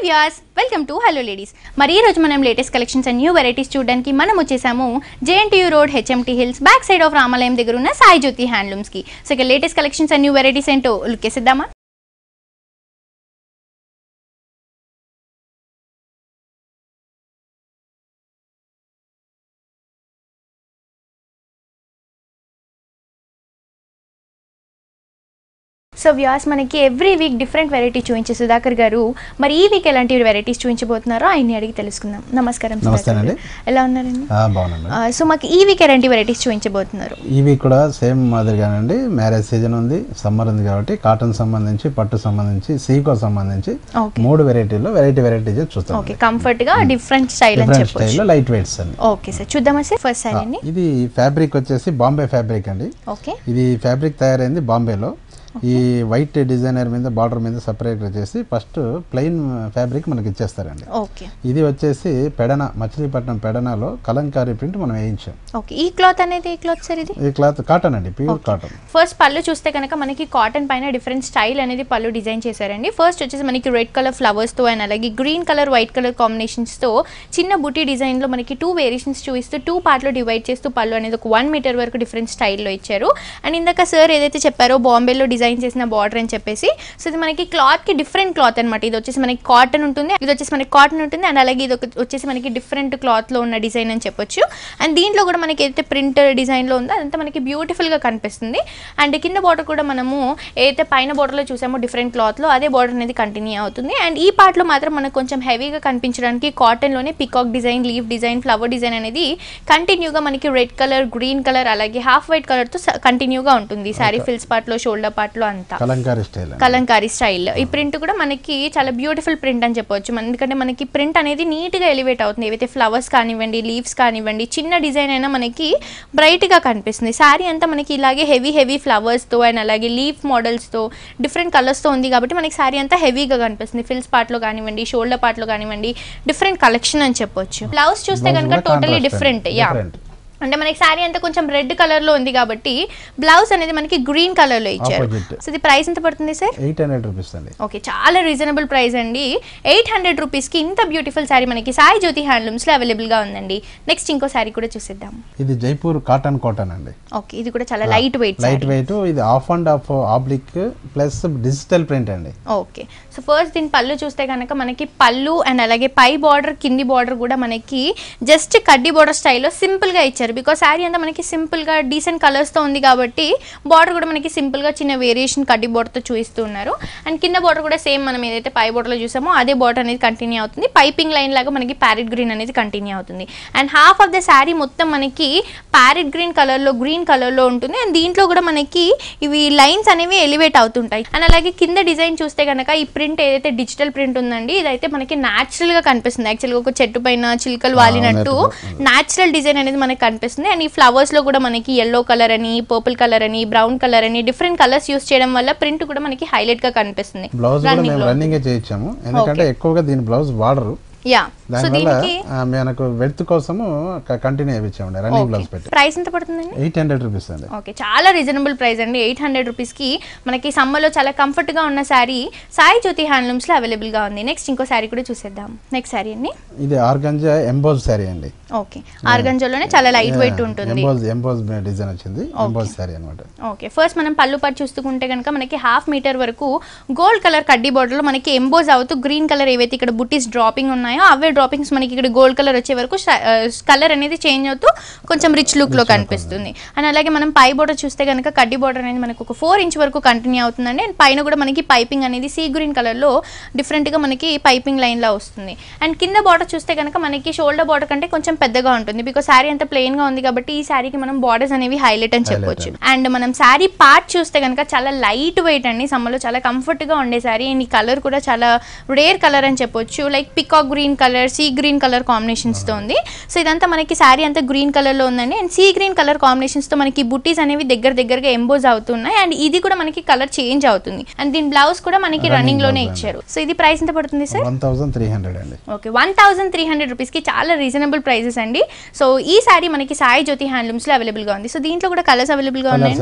Viewers welcome to hello ladies. మరి ఈ రోజు మనం latest collections and new varieties చూడడానికి మనం వచ్చేసాము JNTU road HMT hills back side of రామాలయం దగ్గర ఉన్న సాయి జ్యోతి హ్యాండ్లూమ్స్ కి. సో ఇక latest collections and new varieties ఏంటో లుక్ చేసేద్దామా? సో వ్యూయర్స్ మనకి ఎవ్రీ వీక్ డిఫరెంట్ వెరైటీ చూపించే సుధాకర్ గారు మరి ఈ వీక్ ఎలాంటి వెరైటీస్ చూపించబోతున్నారో ఆయన్ని అడిగి తెలుసుకుందాం. నమస్కారం. ఎలా ఉన్నారండి? సో మాకు ఈ వీక్ ఎలాంటి వెరైటీస్ చూపించబోతున్నారు? ఈ వీక్ కూడా సేమ్ మాదిరిగానండి. మ్యారేజ్ సీజన్ ఉంది, సమ్మర్ ఉంది కాబట్టి కాటన్ సంబంధించి, పట్టు సంబంధించి, సీకో సంబంధించి 3 వెరైటీలో వెరైటీస్ చూస్తాం. ఓకే, కంఫర్ట్ గా డిఫరెంట్ స్టైల్ అని చెప్పొచ్చు. స్టైల్ లైట్ వెయిట్స్ అండి. ఓకే సార్, చూద్దామా సార్? ఫస్ట్ సారీ ఇది ఫ్యాబ్రిక్ వచ్చేసి బాంబే ఫ్యాబ్రిక్ అండి. ఓకే, ఇది ఫ్యాబ్రిక్ తయారైంది బాంబేలో. ఈ వైట్ డిజైనర్ మీద బార్డర్ మీద సపరేట్ చేసి ఫస్ట్ ప్లెయిన్ ఫ్యాబ్రిక్ మనకి ఇచ్చేస్తారండి. ఓకే, ఇది వచ్చేసి పెడన, మచిలీపట్నం పెడనలో కలంకారీ ప్రింట్ మనం వేయించాం. ఓకే, ఈ క్లాత్ అనేది ఏ క్లాత్ సార్? ఇది క్లాత్ కాటన్ అండి, ప్యూర్ కాటన్. ఫస్ట్ పళ్ళు చూస్తే కనుక మనకి కాటన్ పైన డిఫరెంట్ స్టైల్ అనేది పళ్ళు డిజైన్ చేశారండి. ఫస్ట్ వచ్చేసి మనకి రెడ్ కలర్ ఫ్లవర్స్ తో అండ్ అలాగే green colour white colour combinations తో చిన్న బుటీ డిజైన్ లో మనకి 2 వేరియేషన్స్ చూపిస్తూ 2 పార్ట్ లో డివైడ్ చేస్తూ పళ్ళు అనేది ఒక 1 మీటర్ వరకు డిఫరెంట్ స్టైల్లో ఇచ్చారు. అండ్ ఇందాక సార్ ఏదైతే చెప్పారో బాంబేలో డిజైన్ చేసిన బార్డర్ అని చెప్పేసి, సో ఇది మనకి క్లాత్ కి డిఫరెంట్ క్లాత్ అనమాట. ఇది వచ్చేసి మనకి కాటన్ ఉంటుంది, ఇది వచ్చేసి మనకి కాటన్ ఉంటుంది అండ్ అలాగే ఇది వచ్చేసి మనకి డిఫరెంట్ క్లాత్ లో ఉన్న డిజైన్ అని చెప్పొచ్చు. అండ్ దీంట్లో కూడా మనకి ఏదైతే ప్రింట్ డిజైన్ లో ఉందో అదంతా మనకి బ్యూటిఫుల్ గా కనిపిస్తుంది. అండ్ కింద బార్డర్ కూడా మనము ఏదైతే పైన బార్డర్ లో చూసామో డిఫరెంట్ క్లాత్ లో అదే బార్డర్ అనేది కంటిన్యూ అవుతుంది. అండ్ ఈ పార్ట్ లో మాత్రం మనకు కొంచెం హెవీగా కనిపించడానికి కాటన్ లోనే peacock design, leaf design, flower design అనేది కంటిన్యూగా మనకి రెడ్ కలర్, గ్రీన్ కలర్ అలాగే హాఫ్ వైట్ కలర్ తో కంటిన్యూగా ఉంటుంది. సారీ ఫిల్స్ పార్ట్ లో, షోల్డర్ పార్ట్ లో అంతా కలంకారీ స్టైల్. ఈ ప్రింట్ కూడా మనకి చాలా బ్యూటిఫుల్ ప్రింట్ అని చెప్పొచ్చు. ఎందుకంటే మనకి ప్రింట్ అనేది నీట్ గా ఎలివేట్ అవుతుంది. ఏవైతే ఫ్లవర్స్ కానివ్వండి, లీవ్స్ కానివ్వండి, చిన్న డిజైన్ అయినా మనకి బ్రైట్ గా కనిపిస్తుంది. సారీ అంతా మనకి ఇలాగే హెవీ ఫ్లవర్స్ తో అండ్ అలాగే లీఫ్ మోడల్స్ తో డిఫరెంట్ కలర్స్ తో ఉంది కాబట్టి మనకి సారీ అంతా హెవీగా కనిపిస్తుంది. ఫిల్స్ పార్ట్ లో కానివ్వండి, షోల్డర్ పార్ట్ లో కానివ్వండి, డిఫరెంట్ కలెక్షన్ అని చెప్పొచ్చు. బ్లౌజ్ చూస్తే కనుక టోటలీ డిఫరెంట్. అంటే మనకి సారీ అంతా కొంచెం రెడ్ కలర్ లో ఉంది కాబట్టి బ్లౌజ్ అనేది మనకి గ్రీన్ కలర్ లో ఇచ్చారు. సో ఇది ప్రైస్ ఎంత పడుతుంది సార్? 800 రూపీస్ అండి. ఓకే, చాలా రీజనబుల్ ప్రైస్ అండి. 800 రూపీస్ కి ఇంత బ్యూటిఫుల్ సారీ మనకి సాయి జ్యోతి హ్యాండ్లూమ్స్ లో అవైలబుల్ గా ఉందండి. నెక్స్ట్ ఇంకో సారీ కూడా చూసేద్దాం. ఇది జైపూర్ కాటన్ అండి. ఓకే, ఇది కూడా చాలా లైట్ వెయిట్. ఇది half and half oblique plus digital print అండి. ఓకే, సో ఫస్ట్ దీని పళ్ళు చూస్తే కనుక మనకి పళ్ళు అండ్ అలాగే పై బార్డర్, కింది బార్డర్ కూడా మనకి జస్ట్ కడ్డీ బార్డర్ స్టైల్లో సింపుల్ గా ఇచ్చారు. బికాస్ శారీ అంతా మనకి సింపుల్ గా డీసెంట్ కలర్స్ తో ఉంది కాబట్టి బార్డర్ కూడా మనకి సింపుల్ గా చిన్న వేరియేషన్ కడ్డీ బార్డర్ తో చూపిస్తూ ఉన్నారు. అండ్ కింద బార్డర్ కూడా సేమ్ మనం ఏదైతే పై బార్డర్ లో చూసామో అదే బార్డర్ అనేది కంటిన్యూ అవుతుంది. పైపింగ్ లైన్ లాగా మనకి ప్యారెట్ గ్రీన్ అనేది కంటిన్యూ అవుతుంది. And half of the sari మొత్తం మనకి ప్యారెట్ గ్రీన్ కలర్ లో, గ్రీన్ కలర్ లో ఉంటుంది. అండ్ దీంట్లో కూడా మనకి ఇవి లైన్స్ అనేవి ఎలివేట్ అవుతుంటాయి. అండ్ అలాగే కింద డిజైన్ చూస్తే కనుక ఈ ప్రింట్ ఏదైతే డిజిటల్ ప్రింట్ ఉందండి, ఇదైతే మనకి న్యాచురల్ గా కనిపిస్తుంది. యాక్చువల్గా ఒక చెట్టు పైన చిలుకలు వాలినట్టు న్యాచురల్ డిజైన్ అనేది మనకి కనిపిస్తుంది. అండ్ ఈ ఫ్లవర్స్ లో కూడా మనకి yellow కలర్ అని, పర్పుల్ కలర్ అని, బ్రౌన్ కలర్ అని డిఫరెంట్ కలర్స్ యూస్ చేయడం వల్ల ప్రింట్ కూడా మనకి హైలైట్ గా కనిపిస్తుంది. బ్లౌజ్ కూడా మేము రన్నింగ్ చేయించాము, ఎందుకంటే ఎక్కువగా దీని బ్లౌజ్ వాడరు. మనకు వెడ్త్ కోసము కంటిన్యూ చేయించామండి రన్నింగ్ బ్లౌజ్ పెట్టి. ప్రైస్ ఎంత పడుతుందండి? 800 రూపీస్ అండి. ఓకే, చాలా రీజనబుల్ ప్రైస్ అండి. 800 రూపీస్ కి మనకి సమ్మర్ లో చాలా కంఫర్ట్ గా ఉన్న సారీ సాయి జ్యోతి హ్యాండ్లూమ్స్ లో అవైలబుల్ గా ఉంది. నెక్స్ట్ ఇంకో సారీ కూడా చూసేద్దాం. నెక్స్ట్ సారీ అండి, ఇది ఆర్గంజా ఎంబోజ్ సారీ అండి. ఓకే, ఆర్గంజాలోనే చాలా లైట్ వెయిట్ ఉంటుంది. ఎంబోజ్ డిజైన్ వచ్చింది, ఎంబోజ్ సారీ అన్నమాట. ఓకే, ఫస్ట్ మనం పళ్ళు పాటు చూసుకుంటే కనుక మనకి హాఫ్ మీటర్ వరకు గోల్డ్ కలర్ కడ్డీ బార్డర్ లో మనకి ఎంబోజ్ అవుతూ గ్రీన్ కలర్ ఏవైతే ఇక్కడ బుటీస్ డ్రాపింగ్ ఉన్నాయో అవే డ్రాపింగ్స్ మనకి ఇక్కడ గోల్డ్ కలర్ వచ్చే వరకు కలర్ అనేది చేంజ్ అవుతూ కొంచెం రిచ్ లుక్ లో కనిపిస్తుంది. అండ్ అలాగే మనం పై బోర్డర్ చూస్తే కనుక కడ్డీ బోర్డర్ అనేది మనకు ఒక 4 ఇంచ్ వరకు కంటిన్యూ అవుతుందండి. అండ్ పైన కూడా మనకి పైపింగ్ అనేది సీ గ్రీన్ కలర్ లో డిఫరెంట్ గా మనకి పైపింగ్ లైన్ లా వస్తుంది. అండ్ కింద బార్డర్ చూస్తే కనుక మనకి షోల్డర్ బార్డర్ కంటే కొంచెం పెద్దగా ఉంటుంది. బికాస్ శారీ అంతా ప్లెయిన్ గా ఉంది కాబట్టి ఈ శారీకి మనం బార్డర్స్ అనేవి హైలైట్ అని చెప్పొచ్చు. అండ్ మనం శారీ పార్ట్ చూస్తే కనుక చాలా లైట్ వెయిట్ అండి. సమ్మర్ లో చాలా కంఫర్ట్ గా ఉండే శారీ. అండ్ ఈ కలర్ కూడా చాలా రేర్ కలర్ అని చెప్పొచ్చు. Like peacock green colour, sea green colour combinations తో ఉంది. సో ఇదంతా మనకి శారీ అంతా గ్రీన్ కలర్ లో ఉందండి. And sea green colour combinations తో మనకి బుటీస్ అనేవి దగ్గరగా ఎంబోజ్ అవుతున్నాయి. అండ్ ఇది కూడా మనకి కలర్ చేంజ్ అవుతుంది. అండ్ దీని బ్లౌజ్ కూడా మనకి రన్నింగ్ లోనే ఇచ్చారు. సో ఇది ప్రైస్ ఎంత పడుతుంది సార్? 1300 అండి. ఓకే, 1300 రూపీస్ కి చాలా రీజనబుల్ ప్రైస్ ప్రైజెస్ అండి. సో ఈ సారీ మనకి సాయి జ్యోతి హ్యాండ్లూమ్స్ లో అవైలబుల్ గా ఉంది. సో దీంట్లో కూడా కలర్స్ అవైలబుల్ గా ఉన్నాయి.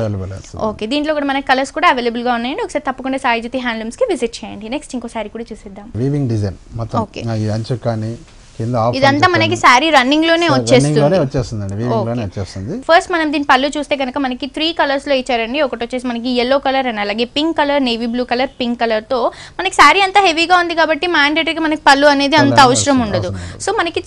ఓకే, దీంట్లో కూడా మనకి కలర్స్ కూడా అవైలబుల్ గా ఉన్నాయండి. ఒకసారి తప్పకుండా సాయి జ్యోతి హ్యాండ్లూమ్స్ కి విజిట్ చేయండి. నెక్స్ట్ ఇంకో సారీ కూడా చూసేద్దాం. వీవింగ్ డిజైన్ మొత్తం ఈ అంచు కానీ ఇదంతా మనకి సారీ రన్నింగ్ లోనే వచ్చేస్తుంది. ఫస్ట్ మనం దీని పళ్ళు చూస్తే కనుక మనకి 3 కలర్స్ లో ఇచ్చారండి. ఒకటి వచ్చేసి మనకి yellow కలర్ అండ్ అలాగే pink colour, navy blue colour, pink colour తో మనకి సారీ అంతా హెవీగా ఉంది కాబట్టి మ్యాండేటరీగా మనకి పళ్ళు అనేది అంత అవసరం ఉండదు. సో మనకి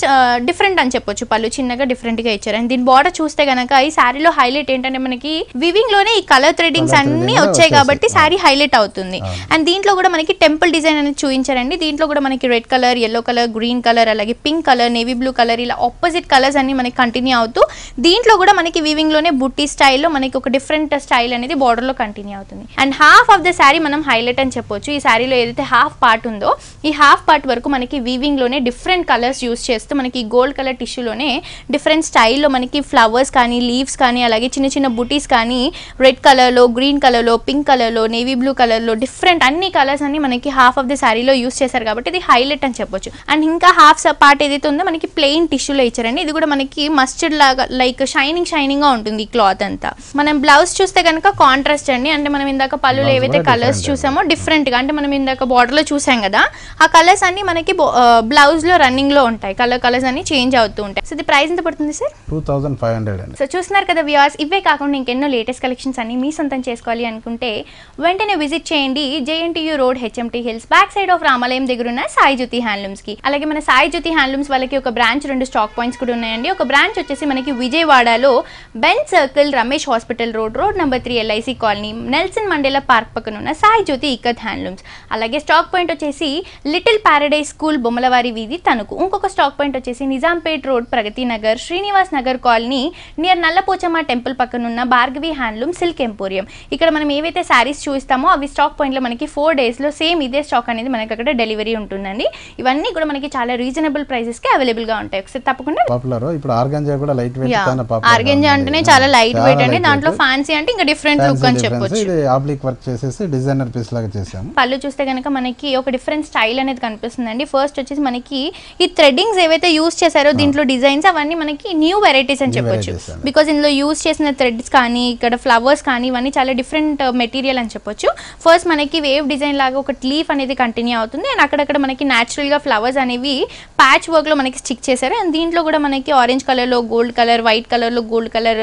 డిఫరెంట్ అని చెప్పొచ్చు, పళ్ళు చిన్నగా డిఫరెంట్ గా ఇచ్చారు. అండ్ దీని బార్డర్ చూస్తే కనుక ఈ సారీలో హైలైట్ ఏంటంటే మనకి వివింగ్ లోనే ఈ కలర్ థ్రెడింగ్స్ అన్ని వచ్చాయి కాబట్టి సారీ హైలైట్ అవుతుంది. అండ్ దీంట్లో కూడా మనకి టెంపుల్ డిజైన్ అనేది చూపించారండి. దీంట్లో కూడా మనకి red colour, yellow colour, green colour, అలాగే pink colour, navy blue colour, ఇలా ఆపోజిట్ కలర్స్ అన్ని మనకి కంటిన్యూ అవుతూ దీంట్లో కూడా మనకి వీవింగ్ లోనే బుట్టి స్టైల్లో మనకి ఒక డిఫరెంట్ స్టైల్ అనేది బార్డర్ లో కంటిన్యూ అవుతుంది. And half of the sari మనం హైలైట్ అని చెప్పొచ్చు. ఈ శారీలో ఏదైతే హాఫ్ పార్ట్ ఉందో ఈ హాఫ్ పార్ట్ వరకు మనకి వీవింగ్ లోనే డిఫరెంట్ కలర్స్ యూస్ చేస్తూ మనకి గోల్డ్ కలర్ టిష్యూలోనే డిఫరెంట్ స్టైల్లో మనకి ఫ్లవర్స్ కానీ, లీవ్స్ కానీ, అలాగే చిన్న చిన్న బుటీస్ కానీ రెడ్ కలర్లో, గ్రీన్ కలర్లో, పింక్ కలర్లో, నేవీ బ్లూ కలర్లో డిఫరెంట్ అన్ని కలర్స్ అన్ని మనకి హాఫ్ ఆఫ్ ద శారీలో యూస్ చేశారు కాబట్టి ఇది హైలైట్ అని చెప్పొచ్చు. అండ్ ఇంకా హాఫ్ పార్ట్ ఏదైతే ఉందో మనకి ప్లెయిన్ టిష్యూలో ఇచ్చారండి. ఇది కూడా మనకి మస్టర్డ్ లాగా లైక్ షైనింగ్ గా ఉంటుంది ఈ క్లాత్ అంతా. మనం బ్లౌజ్ చూస్తే కనుక కాంట్రాస్ట్ అండి. అంటే మనం ఇందాక పళ్ళులో ఏవైతే కలర్స్ చూసామో డిఫరెంట్ గా, అంటే మనం ఇందాక బార్డర్ లో చూసాం కదా, ఆ కలర్స్ అన్ని మనకి బ్లౌజ్ లో రన్నింగ్ లో ఉంటాయి. కలర్స్ అన్ని చేంజ్ అవుతూ ఉంటాయి. సో ఇది ప్రైస్ ఎంత పడుతుంది సార్? 2500. సో చూస్తున్నారు కదా వ్యూవర్స్, ఇవే కాకుండా ఇంకెన్నో లేటెస్ట్ కలెక్షన్స్ అన్ని మీ సొంతం చేసుకోవాలి అనుకుంటే వెంటనే విజిట్ చేయండి JNTU road, HMT hills back side of రామాలయం దగ్గర ఉన్న సాయి జ్యోతి హ్యాండ్లూమ్స్ కి. అలాగే మన సాయి జ్యోతి హ్యాండ్లూమ్స్ వాళ్ళకి ఒక బ్రాంచ్, 2 స్టాక్ పాయింట్స్ కూడా ఉన్నాయండి. ఒక బ్రాంచ్ వచ్చేసి మనకి విజయవాడలో Benz circle, Ramesh hospital road number 3 LIC colony, Nelson Mandela park పక్కన ఉన్న సాయి జ్యోతి ఇక్కత్ హ్యాండ్లూమ్స్. అలాగే స్టాక్ పాయింట్ వచ్చేసి లిటిల్ ప్యారడైజ్ స్కూల్, బొమ్మలవారి వీధి, తణుకు. ఇంకొక స్టాక్ పాయింట్ వచ్చేసి Nizampet road, Pragathi Nagar, Srinivas Nagar colony near Nallapochamma temple పక్కన ఉన్న భార్గవి హ్యాండ్లూమ్ సిల్క్ ఎంపోరియం. ఇక్కడ మనం ఏవైతే శారీస్ చూస్తామో అవి స్టాక్ పాయింట్ లో మనకి 4 days లో సేమ్ ఇదే స్టాక్ అనేది మనకి అక్కడ డెలివరీ ఉంటుందండి. ఇవన్నీ కూడా మనకి చాలా రీజనబుల్ ప్రైసెస్ కి అవైలబుల్ గా ఉంటాయి. ఒకసారి తప్పకుండా పాపులర్. ఇప్పుడు ఆర్గాంజా కూడా లైట్ వెయిట్ చాలా పాపులర్. ఆర్గాంజా అంటేనే చాలా లైట్ వెయిట్ అండి. దాంట్లో ఫ్యాన్సీ అంటే ఇంకా డిఫరెంట్ లుక్ అని చెప్పొచ్చు. ఇది ఆబ్లిక్ వర్క్ చేసేసి డిజైనర్ పీస్ లాగా చేసాము. పళ్ళు చూస్తే కనుక మనకి ఒక డిఫరెంట్ స్టైల్ అనేది కనిపిస్తుందండి. ఫస్ట్ వచ్చేసి మనకి ఈ థ్రెడ్డింగ్స్ ఏవైతే యూస్ చేశారో దీంట్లో డిజైన్స్ అవన్నీ మనకి న్యూ వెరైటీస్ అని చెప్పొచ్చు. బికాజ్ ఇందులో యూస్ చేసిన థ్రెడ్స్ కానీ, ఇక్కడ ఫ్లవర్స్ కానీ ఇవన్నీ చాలా డిఫరెంట్ మెటీరియల్ అని చెప్పొచ్చు. ఫస్ట్ మనకి వేవ్ డిజైన్ లాగా ఒక లీఫ్ అనేది కంటిన్యూ అవుతుంది. అండ్ అక్కడక్కడ మనకి న్యాచురల్ గా ఫ్లవర్స్ అనేవి ప్యాచ్ వర్క్ లో మనకి స్టిక్ చేశారు. అండ్ దీంట్లో కూడా మనకి ఆరెంజ్ కలర్ లో గోల్డ్ కలర్, వైట్ కలర్ లో గోల్డ్ కలర్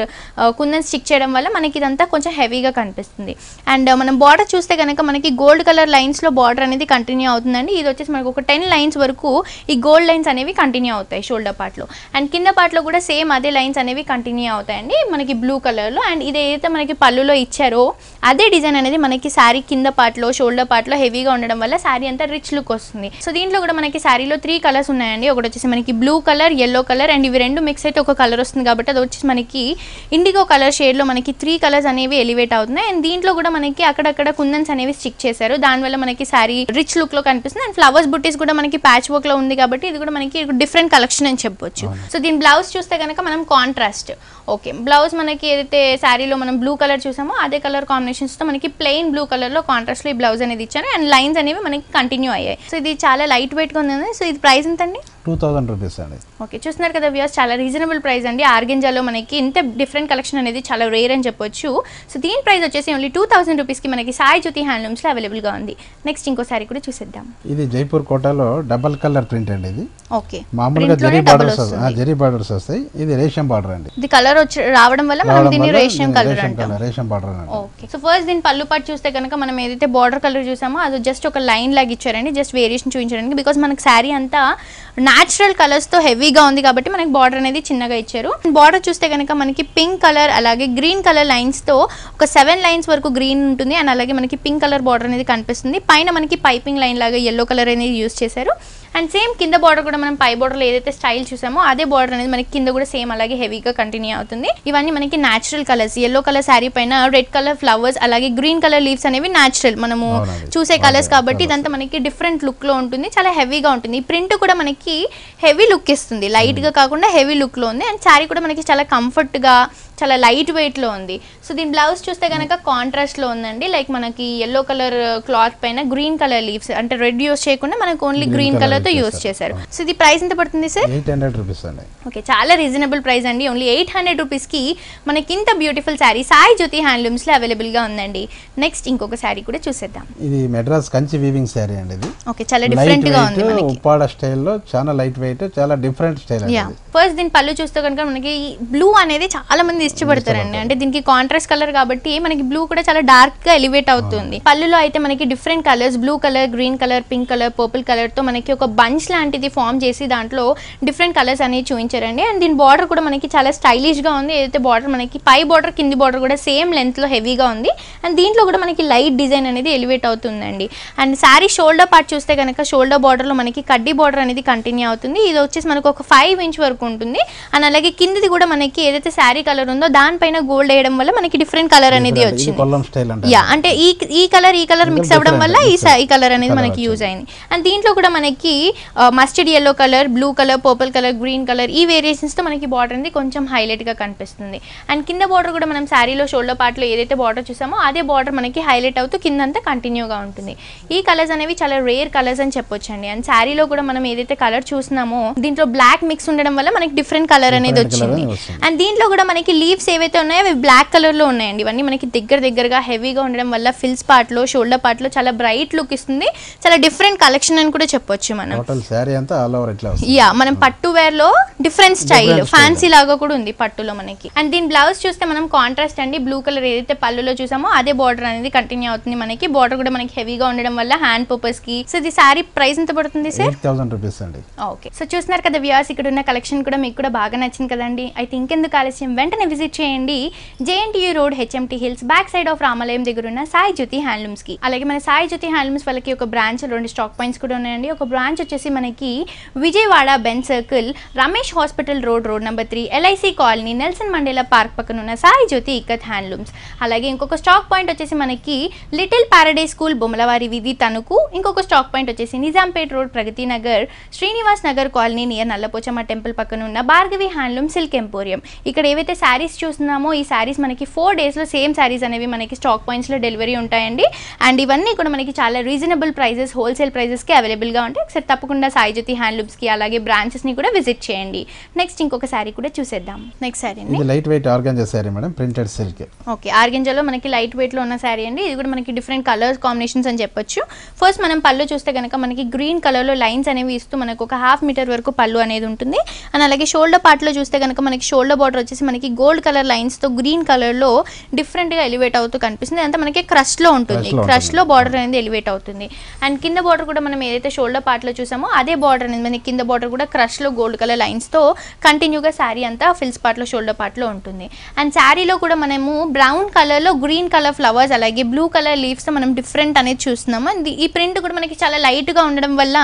కుందన్ స్టిక్ చేయడం వల్ల మనకి ఇదంతా కొంచెం హెవీగా కనిపిస్తుంది. అండ్ మనం బార్డర్ చూస్తే కనుక మనకి గోల్డ్ కలర్ లైన్స్ లో బార్డర్ అనేది కంటిన్యూ అవుతుందండి. ఇది వచ్చేసి మనకు ఒక 10 lines వరకు ఈ గోల్డ్ లైన్స్ అనేవి కంటిన్యూ అవుతాయి షోల్డర్ పార్ట్ లో. అండ్ కింద పార్ట్ లో కూడా సేమ్ అదే లైన్స్ అనేవి కంటిన్యూ అవుతాయండి మనకి బ్లూ కలర్ లో. అండ్ ఇది ఏదైతే మనకి పళ్ళులో ఇచ్చారో అదే డిజైన్ అనేది మనకి శారీ కింద పార్ట్ లో, షోల్డర్ పార్ట్ లో హెవీగా ఉండడం వల్ల శారీ అంతా రిచ్ లుక్ వస్తుంది. సో దీంట్లో కూడా మనకి శారీలో 3 కలర్స్ ఉన్నాయండి. ఒకటి వచ్చేసి మనకి blue colour, yellow colour, and ఇవి రెండు మిక్స్ అయితే ఒక కలర్ వస్తుంది కాబట్టి అది వచ్చేసి మనకి ఇండిగో కలర్ షేడ్ లో మనకి 3 కలర్స్ అనేవి ఎలివేట్ అవుతున్నాయి. అండ్ దీంట్లో కూడా మనకి అక్కడక్కడ కుందన్స్ అనేవి స్టిక్ చేశారు. దానివల్ల మనకి శారీ రిచ్ లుక్ లో కనిపిస్తుంది. అండ్ ఫ్లవర్స్ బుట్టీస్ కూడా మనకి ప్యాచ్ వర్క్ లో ఉంది కాబట్టి ఇది కూడా మనకి డిఫరెంట్ కలెక్షన్ అని చెప్పొచ్చు. సో దీని బ్లౌజ్ చూస్తే కనుక మనం కాంట్రాస్ట్, ఓకే, బ్లౌజ్ మనకి ఏదైతే శారీలో మనం బ్లూ కలర్ చూసామో అదే కలర్ కాంబినేషన్స్ తో మనకి ప్లెయిన్ బ్లూ కలర్ లో కాంట్రాస్ట్ లో ఈ బ్లౌజ్ అనేది ఇచ్చారు. అండ్ లైన్స్ అనేవి మనకి కంటిన్యూ అయ్యాయి. సో ఇది చాలా లైట్ వెయిట్ గా ఉంది. సో ఇది ప్రైస్ ఎంత అండి? 2000 రూపీస్ అండి. ఓకే, చూస్తున్నారు కదా వ్యూవర్స్, చాలా రీజనబుల్ ప్రైస్ అండి. ఆర్గెంజాలో మనకి ఇంత డిఫరెంట్ కలెక్షన్ అనేది చాలా రేర్ అని చెప్పొచ్చు. సో దీని ప్రైస్ వచ్చేసి ఓన్లీ 2000 రూపీస్కి మనకి సాయి జ్యోతి హ్యాండ్లూమ్స్లో అవైలబుల్గా ఉంది. నెక్స్ట్ ఇంకో సారీ కూడా చూసేద్దాం. ఇది జైపూర్ కోటాలో డబల్ కలర్ ప్రింట్ అండి. ఇది ఓకే, మామూలుగా జరీ బార్డర్స్ వస్తాయి. ఇది రేషం బార్డర్ అండి. ఇది కలర్ రావడం వల్ల మనం దీన్ని రేషం కలర్ అంటాం. రేషం బార్డర్ అండి. ఓకే, సో ఫస్ట్ దీని పళ్ళు పాటు చూస్తే కనుక మనం ఏదైతే బార్డర్ కలర్ చూసామో అది జస్ట్ ఒక లైన్ లాగా ఇచ్చారండి, జస్ట్ వేరియేషన్ చూపించడానికి. బికాస్ మనకి శారీ అంతా న్యాచురల్ కలర్స్ తో హెవీగా ఉంది కాబట్టి మనకి బార్డర్ అనేది చిన్నగా ఇచ్చారు. బార్డర్ చూస్తే కనుక మనకి పింక్ కలర్ అలాగే గ్రీన్ కలర్ లైన్స్ తో ఒక 7 lines వరకు గ్రీన్ ఉంటుంది. అండ్ అలాగే మనకి పింక్ కలర్ బార్డర్ అనేది కనిపిస్తుంది. పైన మనకి పైపింగ్ లైన్ లాగా yellow కలర్ అనేది యూస్ చేశారు. అండ్ సేమ్ కింద బార్డర్ కూడా మనం పై బార్డర్లో ఏదైతే స్టైల్ చూసామో అదే బార్డర్ అనేది మనకి కింద కూడా సేమ్ అలాగే హెవీగా కంటిన్యూ అవుతుంది. ఇవన్నీ మనకి natural colours. yellow colour sari పైన రెడ్ కలర్ ఫ్లవర్స్ అలాగే గ్రీన్ కలర్ లీవ్స్ అనేవి న్యాచురల్ మనము చూసే కలర్స్ కాబట్టి ఇదంతా మనకి డిఫరెంట్ లుక్ లో ఉంటుంది, చాలా హెవీగా ఉంటుంది. ఈ ప్రింట్ కూడా మనకి హెవీ లుక్ ఇస్తుంది, లైట్ గా కాకుండా హెవీ లుక్ లో ఉంది. అండ్ శారీ కూడా మనకి చాలా కంఫర్ట్ గా చాలా లైట్ వెయిట్లో ఉంది. సో దీని బ్లౌజ్ చూస్తే కనుక కాంట్రాస్ట్లో ఉందండి. లైక్ మనకి ఎల్లో కలర్ క్లాత్ పైన గ్రీన్ కలర్ లీవ్స్, అంటే రెడ్ యూస్ చేయకుండా మనకు ఓన్లీ గ్రీన్ కలర్తో యూస్ చేశారు. సో ఇది ప్రైస్ ఎంత పడుతుంది సార్? 800 రూపీస్ అండి. ఓకే, చాలా రీజనబుల్ ప్రైస్ అండి. ఓన్లీ 800 రూపీస్కి మనకి ఇంత బ్యూటిఫుల్ శారీ సాయి జ్యోతి హ్యాండ్లూమ్స్లో అవైలబుల్గా ఉందండి. నెక్స్ట్ ఇంకొక శారీ కూడా చూసేద్దాం. ఇది మెడ్రాస్ కంచి వీవింగ్ శారీ అండి. ఇది ఓకే, చాలా డిఫరెంట్గా ఉంది మనకి. ఉప్పాడ స్టైల్లో చాలా లైట్ వెయిట్, చాలా డిఫరెంట్ స్టైల్ అండి. ఫస్ట్ దీని పళ్ళు చూస్తే కనుక మనకి బ్లూ అనేది చాలా మంది ఇష్టపడతారండి. అంటే దీనికి కాంట్రాస్ట్ కలర్ కాబట్టి మనకి బ్లూ కూడా చాలా డార్క్ గా ఎలివేట్ అవుతుంది. పళ్ళులో అయితే మనకి different colours, blue colour, green colour, pink colour, purple colour తో మనకి ఒక బంచ్ లాంటిది ఫామ్ చేసి దాంట్లో డిఫరెంట్ కలర్స్ అనేవి చూపించారండి. అండ్ దీని బార్డర్ కూడా మనకి చాలా స్టైలిష్ గా ఉంది. ఏదైతే బార్డర్ మనకి పై బార్డర్ కింది బార్డర్ కూడా సేమ్ లెంత్ లో హెవీగా ఉంది. అండ్ దీంట్లో కూడా మనకి లైట్ డిజైన్ అనేది ఎలివేట్ అవుతుందండి. అండ్ శారీ షోల్డర్ పార్ట్ చూస్తే కనుక షోల్డర్ బార్డర్ లో మనకి కడ్డీ బార్డర్ అనేది కంటిన్యూ అవుతుంది. ఇది వచ్చేసి మనకు ఒక 5 ఇంచ్ వరకు ఉంటుంది. అండ్ అలాగే కిందిది కూడా మనకి ఏదైతే శారీ కలర్ ఉందో దానిపైన గోల్డ్ వేయడం వల్ల మనకి డిఫరెంట్ కలర్ అనేది వచ్చింది. అంటే ఈ కలర్ మిక్స్ అవ్వడం వల్ల ఈ కలర్ అనేది మనకి యూజ్ అయింది. అండ్ దీంట్లో కూడా మనకి mustard yellow colour, blue colour, purple colour, green colour ఈ వేరియేషన్స్ తో మనకి బార్డర్ అనేది కొంచెం హైలైట్ గా కనిపిస్తుంది. అండ్ కింద బార్డర్ కూడా మనం శారీలో షోల్డర్ పార్ట్ లో ఏదైతే బార్డర్ చూసామో అదే బార్డర్ మనకి హైలైట్ అవుతూ కిందంతా కంటిన్యూగా ఉంటుంది. ఈ కలర్స్ అనేవి చాలా రేర్ కలర్స్ అని చెప్పొచ్చండి. అండ్ శారీలో కూడా మనం ఏదైతే కలర్ చూస్తున్నామో దీంట్లో బ్లాక్ మిక్స్ ఉండడం వల్ల మనకి డిఫరెంట్ కలర్ అనేది వచ్చింది. అండ్ దీంట్లో కూడా మనకి లీవ్స్ ఏవైతే ఉన్నాయో అవి బ్లాక్ కలర్ లో ఉన్నాయండి. ఇవన్నీ మనకి దగ్గరగా హెవీగా ఉండడం వల్ల ఫిల్స్ పార్ట్ లో, షోల్డర్ పార్ట్ లో చాలా బ్రైట్ లుక్ ఇస్తుంది. చాలా డిఫరెంట్ కలెక్షన్ అని కూడా చెప్పొచ్చు మనం. మనం పట్టు వేర్ లో డిఫరెంట్ స్టైల్, ఫ్యాన్సీ లాగా కూడా ఉంది పట్టులో మనకి. అండ్ దీని బ్లౌజ్ చూస్తే మనం కాంట్రాస్ట్ అండి, బ్లూ కలర్ ఏదైతే పళ్ళులో చూసామో అదే బార్డర్ అనేది కంటిన్యూ అవుతుంది మనకి. బార్డర్ కూడా మనకి హెవీగా ఉండడం వల్ల హ్యాండ్ పర్పస్ కి. సో ఇది శారీ ప్రైస్ ఎంత పడుతుంది సార్? 8000 రూపీస్ అండి. ఓకే, సో చూస్తున్నారు కదా వ్యూవర్స్, ఇక్కడ ఉన్న కలెక్షన్ కూడా మీకు కూడా బాగా నచ్చింది కదండి. అయితే ఇంకెందుకు ఆలస్యం, వెంటనే విజిట్ చేయండి JNTU road, HMT hills back side of రామాలయం దగ్గర ఉన్న సాయి జ్యోతి హ్యాండ్లూమ్స్ కి. అలాగే మన సాయి జ్యోతి హ్యాండ్లూమ్స్ వాళ్ళకి ఒక బ్రాంచ్, 2 స్టాక్ పాయింట్స్ కూడా ఉన్నాయండి. ఒక బ్రాంచ్ వచ్చేసి మనకి Vijayawada Ben circle, Ramesh hospital road number 3, LIC colony, Nelson Mandela park పక్కన ఉన్న సాయి జ్యోతి ఇక్కత్ హ్యాండ్లూమ్స్. అలాగే ఇంకొక స్టాక్ పాయింట్ వచ్చేసి మనకి లిటిల్ పారడైస్ స్కూల్, బొమ్మలవారి వీధి, తణుకు. ఇంకొక స్టాక్ పాయింట్ వచ్చేసి Nizampet road, Pragathi Nagar, Srinivas Nagar colony near Nallapochamma temple పక్కన ఉన్న భార్గవి హ్యాండ్లూమ్ సిల్క్ ఎంపోరియం. ఇక్కడ ఏవైతే శారీస్ చూస్తున్నామో ఈ శారీస్ మనకి 4 days లో సేమ్ శారీస్ అనేవి మనకి స్టాక్ పాయింట్స్ లో డెలివరీ ఉంటాయండి. అండ్ ఇవన్నీ కూడా మనకి చాలా రీజనబుల్ ప్రైజెస్, హోల్సేల్ ప్రైజెస్ కి అవైలబుల్ గా ఉంటాయి. ఒకసారి తప్పకుండా సాయి జ్యోతి హ్యాండ్లూమ్స్ కి అలాగే బ్రాంచెస్ ని కూడా విజిట్ చేయండి. నెక్స్ట్ ఇంకొక శారీ కూడా చూసేద్దాం. నెక్స్ట్ శారీ అండి, light weight organza sari madam, printed silk. Okay, ఆర్గాంజాలో మనకి లైట్ వెయిట్ లో ఉన్న శారీ అండి. ఇది కూడా మనకి డిఫరెంట్ కలర్స్ కాంబినేషన్స్ అని చెప్పొచ్చు. ఫస్ట్ మనం పళ్ళు చూస్తే కనుక మనకి గ్రీన్ కలర్ లో లైన్స్ అనేవి ఇస్తూ మనకు ఒక 1/2 మీటర్ వరకు పళ్ళు అనేది ఉంటుంది. అండ్ అలాగే షోల్డర్ పార్ట్ లో చూస్తే కనుక మనకి షోల్డర్ బార్డర్ వచ్చేసి మనకి గోల్డ్ కలర్ లైన్స్ తో గ్రీన్ కలర్ లో డిఫరెంట్ గా ఎలివేట్ అవుతూ కనిపిస్తుంది. అంతా మనకి క్రష్ లో ఉంటుంది, క్రష్ లో బార్డర్ అనేది ఎలివేట్ అవుతుంది. అండ్ కింద బార్డర్ కూడా మనం ఏదైతే షోల్డర్ పార్ట్ లో చూసామో అదే బార్డర్ అనేది మనకి కింద బార్డర్ కూడా క్రష్ లో గోల్డ్ కలర్ లైన్స్ తో కంటిన్యూగా శారీ అంతా ఫిల్స్ పార్ట్ లో, షోల్డర్ పార్ట్ లో ఉంటుంది. అండ్ శారీలో కూడా మనము బ్రౌన్ కలర్ లో గ్రీన్ కలర్ ఫ్లవర్స్ అలాగే బ్లూ కలర్ లీవ్స్ తో మనం డిఫరెంట్ అనేది చూస్తున్నాము. అండ్ ఈ ప్రింట్ కూడా మనకి చాలా లైట్ గా ఉండడం వల్ల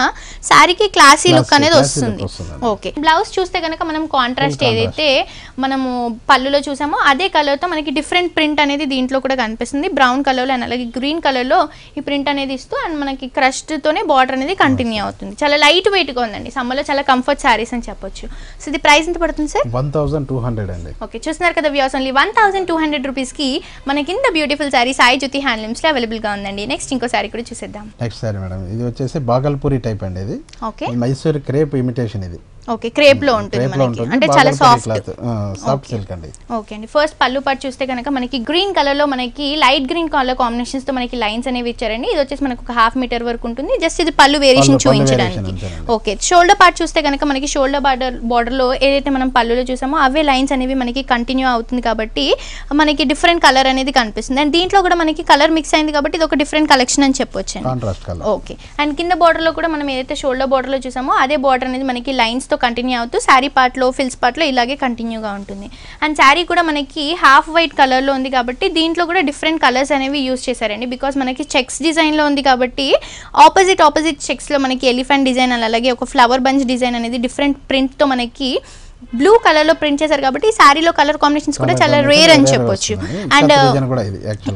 శారీకి క్లాసీ లుక్ అనేది వస్తుంది. ఓకే, బ్లౌజ్ చూస్తే కనుక మనం కాంట్రాస్ట్ ఏదైతే మనము పళ్ళులో చూసామో అదే కలర్ తో మనకి డిఫరెంట్ ప్రింట్ అనేది దీంట్లో కూడా కనిపిస్తుంది. బ్రౌన్ కలర్ లో అండ్ అలాగే గ్రీన్ కలర్ లో ఈ ప్రింట్ అనేది ఇస్తూ అండ్ మనకి క్రష్డ్ తోనే బార్డర్ అనేది కంటిన్యూ అవుతుంది. చాలా లైట్ వెయిట్ గా ఉందండి, సమ్మర్ లో చాలా కంఫర్ట్ శారీస్ అని చెప్పొచ్చు. సో ఇది ప్రైస్ ఎంత పడుతుంది సార్? 1200 అండి. ఓకే, చూస్తున్నారు కదా వ్యూవర్స్, ఓన్లీ 1200 రూపీస్ కి మనకి ఇంత బ్యూటిఫుల్ శారీ సాయి జ్యోతి హ్యాండ్లూమ్స్ లో అవైలబుల్ గా ఉందండి. నెక్స్ట్ ఇంకో శారీ కూడా చూసేద్దాం. నెక్స్ట్ శారీ మేడం, ఇది వచ్చేసి బాగల్పూరి టైప్ అండి. ఇది ఓకే, మైసూర్ క్రేప్ ఇమిటేషన్. ఇది ఓకే, క్రేప్ లో ఉంటుంది మనకి, అంటే చాలా సాఫ్ట్ సిల్క్ అండి. ఓకే అండి, ఫస్ట్ పళ్ళు పార్ట్ చూస్తే కనుక మనకి గ్రీన్ కలర్ లో మనకి లైట్ గ్రీన్ కలర్ కాంబినేషన్స్ తో మనకి లైన్స్ అనేవి ఇచ్చారండి. ఇది వచ్చేసి మనకు ఒక 1/2 మీటర్ వరకు ఉంటుంది. జస్ట్ ఇది పళ్ళు వేరియేషన్ చూపించడానికి. ఓకే, షోల్డర్ పార్ట్ చూస్తే కనుక మనకి షోల్డర్ బార్డర్ లో ఏదైతే మనం పళ్ళులో చూసామో అవే లైన్స్ అనేవి మనకి కంటిన్యూ అవుతుంది కాబట్టి మనకి డిఫరెంట్ కలర్ అనేది కనిపిస్తుంది. అండ్ దీంట్లో కూడా మనకి కలర్ మిక్స్ అయింది కాబట్టి ఇది ఒక డిఫరెంట్ కలెక్షన్ అని చెప్పొచ్చు. ఓకే, అండ్ కింద బార్డర్ లో కూడా మనం ఏదైతే షోల్డర్ బార్డర్ లో చూసామో అదే బార్డర్ అనేది మనకి లైన్స్ తో కంటిన్యూ అవుతూ శారీ పార్ట్ లో, ఫిల్స్ పార్ట్ లో ఇలాగే కంటిన్యూగా ఉంటుంది. అండ్ శారీ కూడా మనకి హాఫ్ వైట్ కలర్ లో ఉంది కాబట్టి దీంట్లో కూడా డిఫరెంట్ కలర్స్ అనేవి యూజ్ చేశారండి. బికాస్ మనకి చెక్స్ డిజైన్ లో ఉంది కాబట్టి ఆపోజిట్ చెక్స్ లో మనకి ఎలిఫెంట్ డిజైన్ అలాగే ఒక ఫ్లవర్ బంచ్ డిజైన్ అనేది డిఫరెంట్ ప్రింట్ తో మనకి బ్లూ కలర్ లో ప్రింట్ చేశారు కాబట్టి ఈ శారీలో కలర్ కాంబినేషన్స్ కూడా చాలా రేర్ అని చెప్పొచ్చు. అండ్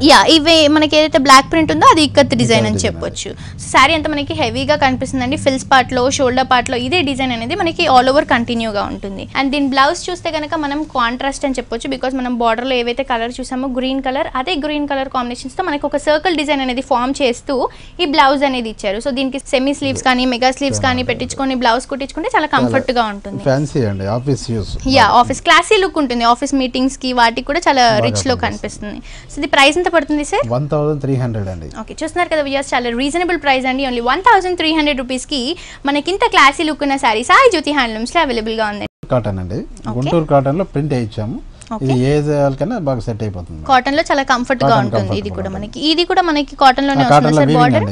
యా ఇవే మనకి ఏదైతే బ్లాక్ ప్రింట్ ఉందో అది ఇక్కత్ డిజైన్ అని చెప్పొచ్చు. శారీ అంతా మనకి హెవీగా కనిపిస్తుందండి. ఫిల్స్ పార్ట్ లో, షోల్డర్ పార్ట్ లో ఇదే డిజైన్ అనేది మనకి ఆల్ ఓవర్ కంటిన్యూగా ఉంటుంది. అండ్ దీని బ్లౌజ్ చూస్తే కనుక మనం కాంట్రాస్ట్ అని చెప్పొచ్చు. బికాస్ మనం బార్డర్ లో ఏవైతే కలర్ చూసామో గ్రీన్ కలర్, అదే గ్రీన్ కలర్ కాంబినేషన్స్ తో మనకి ఒక సర్కిల్ డిజైన్ అనేది ఫామ్ చేస్తూ ఈ బ్లౌజ్ అనేది ఇచ్చారు. సో దీనికి సెమీ స్లీవ్స్ కానీ మెగా స్లీవ్స్ కానీ పెట్టించుకొని బ్లౌజ్ కుట్టించుకుంటే చాలా కంఫర్ట్ గా ఉంటుంది. ఫ్యాన్సీ అండి, office use. Yeah office classy look ఉంటుంది. ఆఫీస్ మీటింగ్స్ కి వాటికి కూడా చాలా రిచ్ లో కనిపిస్తుంది. సో ఇది ప్రైస్ ఎంత పడుతుంది సార్? 1300 అండి. ఓకే, చూస్తున్నారు కదా వ్యూయర్స్, చాలా రీజనబుల్ ప్రైస్ అండి. ఓన్లీ 1300 రూపీస్ కి మనకి ఇంత క్లాసీ లుక్ ఉన్న సారీ సాయి జ్యోతి హ్యాండ్లూమ్స్ లో అవైలబుల్ గా ఉంది. కాటన్ అండి, గుంటూరు కాటన్ లో ప్రింట్ వేయించాము. ఇది ఏజ్ వాళ్ళకన్నా బాగా సెట్ అయిపోతుంది. కాటన్ లో చాలా కంఫర్ట్ గా ఉంటుంది. ఇది కూడా మనకి కాటన్ లోనే వస్తుంది సార్. బార్డర్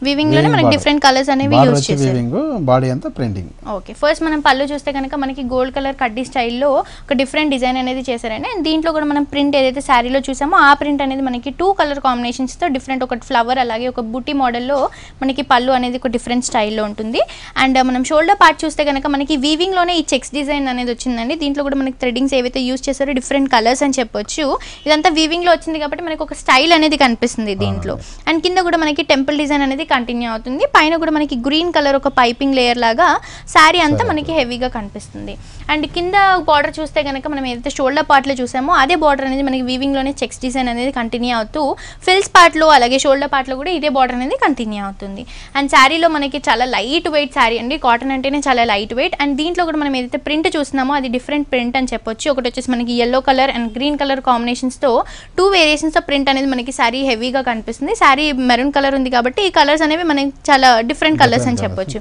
వీవింగ్ లోనే మనకి డిఫరెంట్ కలర్స్ అనేవి యూస్ చేశారు. బాడీ అంతా ప్రింటింగ్. ఓకే, ఫస్ట్ మనం పళ్ళు చూస్తే కనుక మనకి గోల్డ్ కలర్ కడ్డీ స్టైల్లో ఒక డిఫరెంట్ డిజైన్ అనేది చేశారండి. అండ్ దీంట్లో కూడా మనం ప్రింట్ ఏదైతే శారీలో చూసామో ఆ ప్రింట్ అనేది మనకి 2 కలర్ కాంబినేషన్స్ తో డిఫరెంట్, ఒక ఫ్లవర్ అలాగే ఒక బుట్టి మోడల్లో మనకి పళ్ళు అనేది ఒక డిఫరెంట్ స్టైల్లో ఉంటుంది. అండ్ మనం షోల్డర్ పార్ట్ చూస్తే కనుక మనకి వీవింగ్ లోనే ఈ చెక్స్ డిజైన్ అనేది వచ్చిందండి. దీంట్లో కూడా మనకి థ్రెడ్డింగ్స్ ఏవైతే యూస్ చేశారో డిఫరెంట్ కలర్స్ అని చెప్పొచ్చు. ఇదంతా వీవింగ్ లో వచ్చింది కాబట్టి మనకి ఒక స్టైల్ అనేది కనిపిస్తుంది దీంట్లో. అండ్ కింద కూడా మనకి టెంపుల్ డిజైన్ అనేది కంటిన్యూ అవుతుంది. పైన కూడా మనకి గ్రీన్ కలర్ ఒక పైపింగ్ లేయర్ లాగా శారీ అంతా మనకి హెవీగా కనిపిస్తుంది. అండ్ కింద బార్డర్ చూస్తే కనుక మనం ఏదైతే షోల్డర్ పార్ట్ లో చూసామో అదే బార్డర్ అనేది మనకి వీవింగ్ లోనే చెక్స్ డిజైన్ అనేది కంటిన్యూ అవుతూ ఫిల్స్ పార్ట్ లో అలాగే షోల్డర్ పార్ట్ లో కూడా ఇదే బార్డర్ అనేది కంటిన్యూ అవుతుంది. అండ్ శారీలో మనకి చాలా లైట్ వెయిట్ శారీ అండి. కాటన్ అంటేనే చాలా లైట్ వెయిట్. అండ్ దీంట్లో కూడా మనం ఏదైతే ప్రింట్ చూస్తున్నామో అది డిఫరెంట్ ప్రింట్ అని చెప్పొచ్చు. ఒకటి వచ్చేసి మనకి yellow colour and green colour combinations తో 2 వేరియేషన్స్ ఆఫ్ ప్రింట్ అనేది మనకి శారీ హెవీగా కనిపిస్తుంది. శారీ మెరూన్ కలర్ ఉంది కాబట్టి ఈ కలర్స్ అనేవి మనకి చాలా డిఫరెంట్ కలర్స్ అని చెప్పొచ్చు.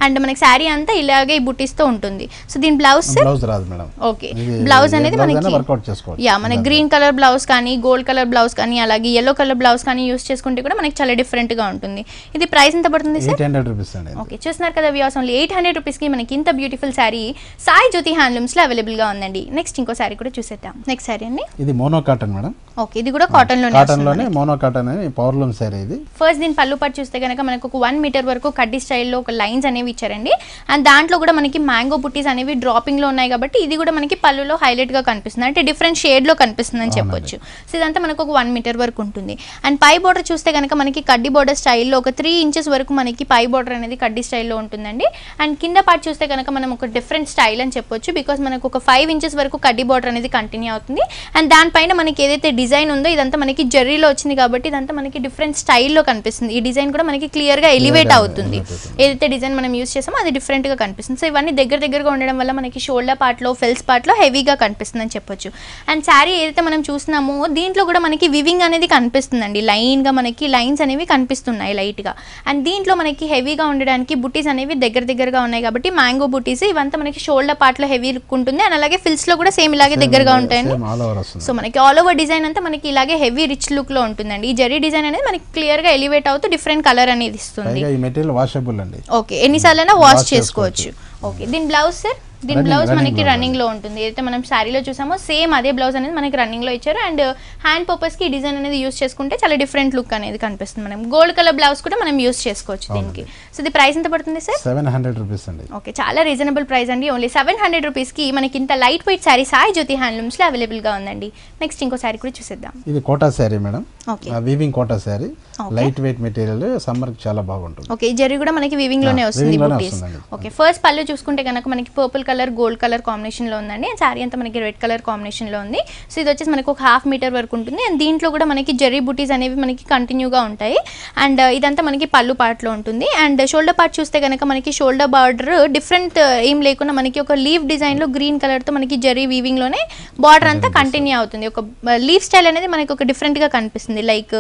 అండ్ మనకి శారీ అంతా ఇలాగే ఈ బుట్టీస్ తో ఉంటుంది. సో దీని బ్లౌజ్ ఓకే, బ్లౌజ్ అనేది మనకి యా మన గ్రీన్ కలర్ బ్లౌజ్ కానీ గోల్డ్ కలర్ బ్లౌజ్ కానీ అలాగే yellow కలర్ బ్లౌజ్ కానీ యూస్ చేసుకుంటే కూడా మనకి చాలా డిఫరెంట్ గా ఉంటుంది. ఇది ప్రైస్ ఎంత పడుతుంది సార్? 800 రూపీస్ అండి. ఓకే, చూస్తున్నారు కదా వ్యూవర్స్, ఓన్లీ 800 రూపీస్ కి మనకి ఇంత బ్యూటిఫుల్ శారీ సాయి జ్యోతి హ్యాండ్లూమ్స్ లో అవైలబుల్ గా ఉందండి. నెక్స్ట్ ఇంకో శారీ కూడా చూసేద్దాం. నెక్స్ట్ శారీ అండి, ఇది మోనో కాటన్ మేడం. ఓకే, ఇది కూడా కాటన్ లోనే మోనో కాటన్ అని పవర్లూమ్ శారీ ఇది. ఫస్ట్ దీని పళ్ళు పాటు చూస్తే కనుక మనకు ఒక 1 మీటర్ వరకు కడ్డీ స్టైల్లో ఒక లైన్స్ అనేవి ఇచ్చారండి. అండ్ దాంట్లో కూడా మనకి మ్యాంగో బుట్టీస్ అనేవి డ్రాపింగ్ లో ఉన్నాయి కాబట్టి ఇది కూడా మనకి పళ్ళులో హైలైట్ గా కనిపిస్తుంది. అంటే డిఫరెంట్ షేడ్ లో కనిపిస్తుంది అని చెప్పొచ్చు. సో ఇదంతా మనకు ఒక 1 మీటర్ వరకు ఉంటుంది. అండ్ పై బోర్డర్ చూస్తే కనుక మనకి కడ్డీ బోర్డర్ స్టైల్లో ఒక 3 ఇంచెస్ వరకు మనకి పై బోర్డర్ అనేది కడ్డీ స్టైల్లో ఉంటుందండి. అండ్ కింద పార్ట్ చూస్తే కనుక మనం ఒక డిఫరెంట్ స్టైల్ అని చెప్పొచ్చు. బికాస్ మనకు ఒక 5 ఇంచెస్ వరకు కడ్డీ బోర్డర్ అనేది కంటిన్యూ అవుతుంది. అండ్ దానిపైన మనకి ఏదైతే డిజైన్ ఉందో ఇదంతా మనకి జెర్రీలో వచ్చింది కాబట్టి ఇదంతా మనకి డిఫరెంట్ స్టైల్లో కనిపిస్తుంది. ఈ డిజైన్ కూడా మనకి క్లియర్ గా ఎలివేట్ అవుతుంది. ఏదైతే డిజైన్ మనం యూస్ చేసామో అది డిఫరెంట్ గా కనిపిస్తుంది. సో ఇవన్నీ దగ్గరగా ఉండడం వల్ల మనకి షోల్డర్ పార్ట్ లో ఫెల్స్ పార్ట్ లో హెవీగా కనిపిస్తుంది అని చెప్పొచ్చు. అండ్ శారీ ఏదైతే మనం చూస్తున్నామో దీంట్లో కూడా మనకి వివింగ్ అనేది కనిపిస్తుందండి. లైన్ గా మనకి లైన్స్ అనేవి కనిపిస్తున్నాయి లైట్ గా. అండ్ దీంట్లో మనకి హెవీగా ఉండడానికి బుట్టీస్ అనేవి దగ్గరగా ఉన్నాయి కాబట్టి మ్యాంగో బుట్టీస్ ఇవంతా మనకి షోల్డర్ పార్ట్ లో హెవీ లుక్ ఉంటుంది. అండ్ అలాగే ఫిల్స్ లో కూడా సేమ్ ఇలాగే దగ్గరగా ఉంటాయండి. సో మనకి ఆల్ ఓవర్ డిజైన్ అంతా మనకి ఇలాగే హెవీ రిచ్ లుక్ లో ఉంటుందండి. ఈ జరీ డిజైన్ అనేది మనకి క్లియర్ గా ఎలివేట్ అవుతూ డిఫరెంట్ కలర్ అనేది ఇస్తుంది. ఓకే, ఎన్నిసార్లైనా వాష్ చేసుకోవచ్చు. ఓకే, దీని బ్లౌజ్ సార్? దీని బ్లౌజ్ మనకి రన్నింగ్ లో ఉంటుంది. ఏదైతే మనం శారీలో చూసామో సేమ్ అదే బ్లౌజ్ అనేది మనకి రన్నింగ్ లో ఇచ్చారు. అండ్ హ్యాండ్ పర్పస్ కి డిజైన్ అనేది యూస్ చేసుకుంటే చాలా డిఫరెంట్ లుక్ అనేది కనిపిస్తుంది. మనం గోల్డ్ కలర్ బ్లౌజ్ కూడా మనం యూస్ చేసుకోవచ్చు దీనికి. సో ఇది ప్రైస్ ఎంత పడుతుంది సార్? 700 రూపీస్ అండి. ఓకే, చాలా రీజనబుల్ ప్రైస్ అండి. ఓన్లీ 700 రూపీస్ కి మనకి ఇంత light weight sari Sai Jyothi handlooms లో అవైలబుల్ గా ఉందండి. నెక్స్ట్ ఇంకో శారీ కూడా చూసేద్దాం. ఇది Kota sari madam. Okay, weaving Kota sari, light weight material, summer కి చాలా బాగుంటుంది. ఓకే, జరీ కూడా మనకి వీవింగ్ లోనే వస్తుంది బూటీస్. ఓకే, ఫస్ట్ పళ్ళు చూసుకుంటే కనుక మనకి purple colour gold colour combination లో ఉందండి. శారీ అంతా మనకి రెడ్ కలర్ కాంబినేషన్ లో ఉంది. సో ఇది వచ్చేసి మనకి ఒక 1/2 మీటర్ వరకు ఉంటుంది. అండ్ దీంట్లో కూడా మనకి జరీ బూటీస్ అనేవి మనకి కంటిన్యూగా ఉంటాయి. అండ్ ఇదంతా మనకి పళ్ళు పార్ట్ లో ఉంటుంది. అండ్ షోల్డర్ పార్ట్ చూస్తే కనుక మనకి షోల్డర్ బార్డర్ డిఫరెంట్ ఏం లేకుండా మనకి ఒక లీవ్ డిజైన్ లో గ్రీన్ కలర్ తో మనకి జరీ వీవింగ్ లోనే బార్డర్ అంతా కంటిన్యూ అవుతుంది. ఒక లీవ్ స్టైల్ అనేది మనకి ఒక డిఫరెంట్ గా కనిపిస్తుంది. లైక్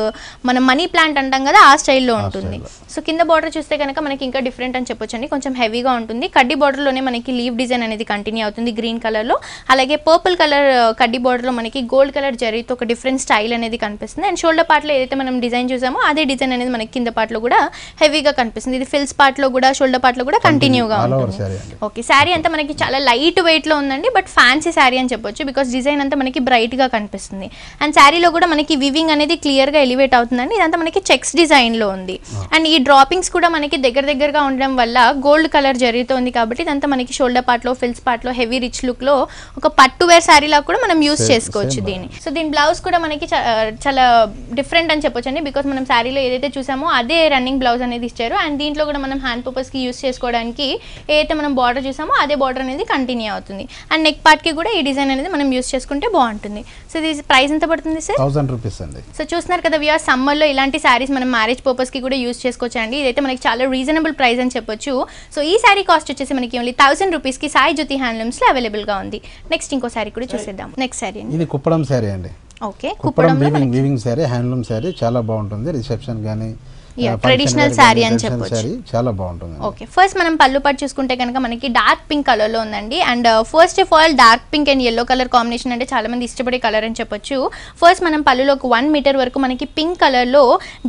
మనం మనీ ప్లాంట్ అంటాం కదా ఆ స్టైల్లో ఉంటుంది. సో కింద బార్డర్ చూస్తే కనుక మనకి ఇంకా డిఫరెంట్ అని చెప్పొచ్చు అండి. కొంచెం హెవీగా ఉంటుంది. కడ్డీ బార్డర్ లోనే మనకి లీవ్ డిజైన్ అనేది కంటిన్యూ అవుతుంది గ్రీన్ కలర్ లో. అలాగే పర్పుల్ కలర్ కడ్డీ బార్డర్ లో మనకి గోల్డ్ కలర్ జరీతో ఒక డిఫరెంట్ స్టైల్ అనేది కనిపిస్తుంది. అండ్ షోల్డర్ పార్ట్ లో ఏదైతే మనం డిజైన్ చూసామో అదే డిజైన్ అనేది మనకి కింద పార్ట్ లో కూడా హెవీగా కనిపిస్తుంది. ఇది ఫిల్స్ పార్ట్ లో కూడా షోల్డర్ పార్ట్ లో కూడా కంటిన్యూగా ఉంటుంది. ఓకే, శారీ అంతా మనకి చాలా లైట్ వెయిట్ లో ఉందండి. బట్ ఫ్యాన్సీ శారీ అని చెప్పొచ్చు. బికాస్ డిజైన్ అంతా మనకి బ్రైట్ గా కనిపిస్తుంది. అండ్ శారీలో కూడా మనకి వివింగ్ అనేది క్లియర్గా ఎలివేట్ అవుతుందండి. ఇదంతా మనకి చెక్స్ డిజైన్లో ఉంది. అండ్ ఈ డ్రాపింగ్స్ కూడా మనకి దగ్గరగా ఉండడం వల్ల గోల్డ్ కలర్ జరుగుతుంది కాబట్టి ఇదంతా మనకి షోల్డర్ పార్ట్లో, ఫిల్స్ పార్ట్లో హెవీ రిచ్ లుక్లో ఒక పట్టు వేర్ శారీలా కూడా మనం యూస్ చేసుకోవచ్చు దీన్ని. సో దీని బ్లౌజ్ కూడా మనకి చాలా డిఫరెంట్ అని చెప్పొచ్చు అండి. బికాస్ మనం శారీలో ఏదైతే చూసామో అదే రన్నింగ్ బ్లౌజ్ అనేది ఇచ్చారు. అండ్ దీంట్లో కూడా మనం హ్యాండ్ పర్పస్కి యూస్ చేసుకోవడానికి ఏదైతే మనం బార్డర్ చూసామో అదే బార్డర్ అనేది కంటిన్యూ అవుతుంది. అండ్ నెక్ పార్ట్కి కూడా ఈ డిజైన్ అనేది మనం యూస్ చేసుకుంటే బాగుంటుంది. సో ఇది ప్రైస్ ఎంత పడుతుంది సార్? 1000 రూపీస్ అండి. సో చూస్తున్నారు కదా వ్యూయర్స్, సమ్మర్లో ఇలాంటి శారీస్ మనం మ్యారేజ్ పర్పస్కి కూడా యూస్ చేసుకోవచ్చు అండి. ఇదైతే మనకి చాలా రీజనబుల్ ప్రైస్ అని చెప్పొచ్చు. సో ఈ శారీ కాస్ట్ వచ్చేసి మనకి ఓన్లీ 1000 రూపీస్కి సాయి జ్యోతి హ్యాండ్లూమ్స్లో అవైలబుల్గా ఉంది. నెక్స్ట్ ఇంకో శారీ కూడా చూసేద్దాం. నెక్స్ట్ శారీ ఇది కుప్పడం శారీ అండి. Okay, Kuppadam weaving sari, handloom sari చాలా బాగుంటుంది. రిసెప్షన్ కానీ ట్రెడిషనల్ శారీ అని చెప్పొచ్చు, చాలా బాగుంటుంది. ఓకే, ఫస్ట్ మనం పళ్ళు పాటు చూసుకుంటే కనుక మనకి డార్క్ పింక్ కలర్ లో ఉందండి. And first of all dark pink and yellow colour combination అంటే చాలా మంది ఇష్టపడే కలర్ అని చెప్పొచ్చు. ఫస్ట్ మనం పళ్ళులోకి 1 మీటర్ వరకు మనకి పింక్ కలర్ లో